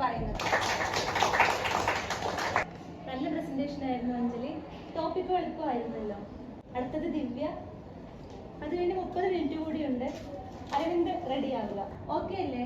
പറയുന്നത്. നല്ല പ്രസന്റേഷൻ ആയിരുന്നു അഞ്ജലി. ടോപ്പിക്ക് എളുപ്പമായിരുന്നല്ലോ. അടുത്തത് ദിവ്യ. അത് കഴിഞ്ഞ് 30 മിനിറ്റ് കൂടിയുണ്ട്. അരവിന്ദ് റെഡി ആവുക. ഓക്കെ അല്ലേ?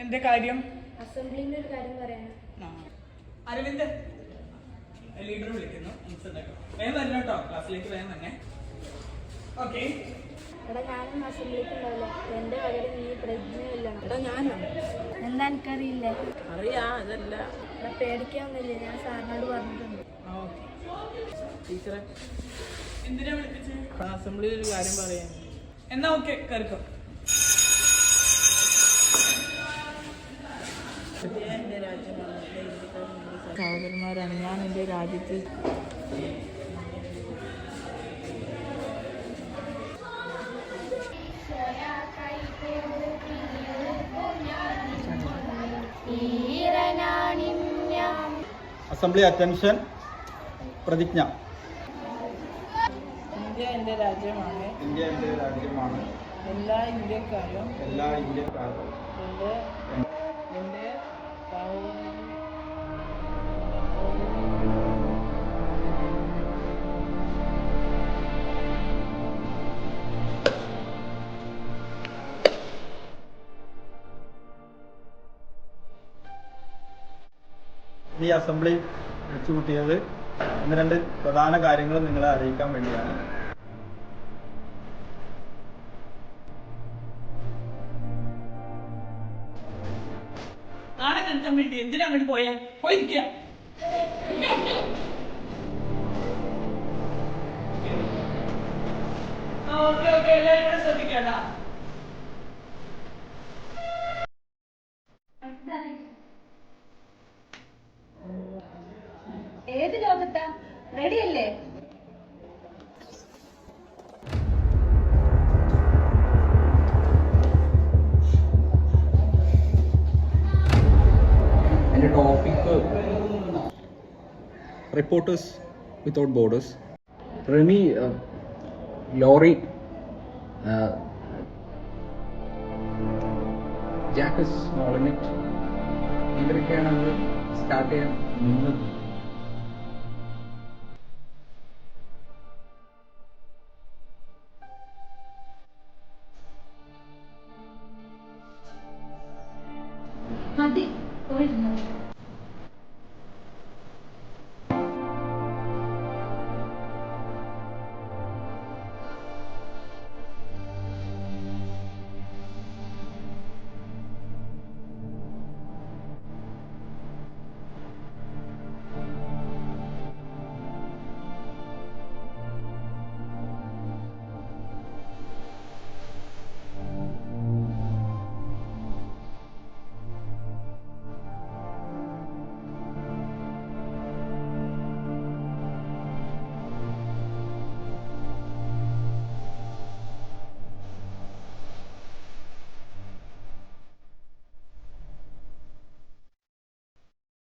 എന്റെ കാര്യം അസംബ്ലിയിൽ ഒരു കാര്യം പറയാനാണ്. അരവിന്ദ് ലീഡർ വിളിക്കുന്നു. വേഗം വരണം കേട്ടോ, ക്ലാസ്സിലേക്ക് വേഗം തന്നെ. ഓക്കെ. എടാ ഞാനും അസംബ്ലിക്ക് ഉണ്ടാവില്ല. എന്റെ പകരം നീ പ്രജ്ഞയില്ല. എടാ ഞാനോ? എന്താ എനിക്കറിയില്ലേ? അറിയാം. അതല്ല എടാ പേടിക്കാന്നില്ല, ഞാൻ സാറിനോട് പറഞ്ഞിട്ടുണ്ട്. ടീച്ചറെ എന്തിനാ വിളിപ്പിച്ചത്? അസംബ്ലിയിൽ ഒരു കാര്യം പറയാൻ. എന്നാ ഓക്കെ, കയറിക്കോ. എന്റെ രാജ്യമാണ്, സഹോദരന്മാരാണ്. ഞാൻ എൻ്റെ രാജ്യത്ത് അസംബ്ലി അറ്റൻഷൻ. പ്രതിജ്ഞ. ഇന്ത്യ എൻ്റെ രാജ്യമാണ്. ഇന്ത്യ എൻ്റെ രാജ്യമാണ്. എല്ലാ ഇന്ത്യക്കാരും എൻ്റെ ഈ അസംബ്ലി വിളിച്ചുകൂട്ടിയത് ഒന്ന് രണ്ട് പ്രധാന കാര്യങ്ങൾ നിങ്ങളെ അറിയിക്കാൻ വേണ്ടിയാണ്. നാളെ കഴിക്കാൻ വേണ്ടി എന്തിനാ അങ്ങോട്ട് പോയേ? പോയിരിക്കുക. ഓക്കെ ഓക്കെ, എല്ലാവരും ശ്രദ്ധിക്കണ്ട. ഏത് ലോകത്താ? റെഡിയല്ലേ? എൻ്റെ topic reporters without borders, Remy, Loury, Jacques Molenat, ഇവരൊക്കെയാണ് അത് സ്റ്റാർട്ട് ചെയ്യാൻ നിന്നത്. മതി പോയിരുന്നു.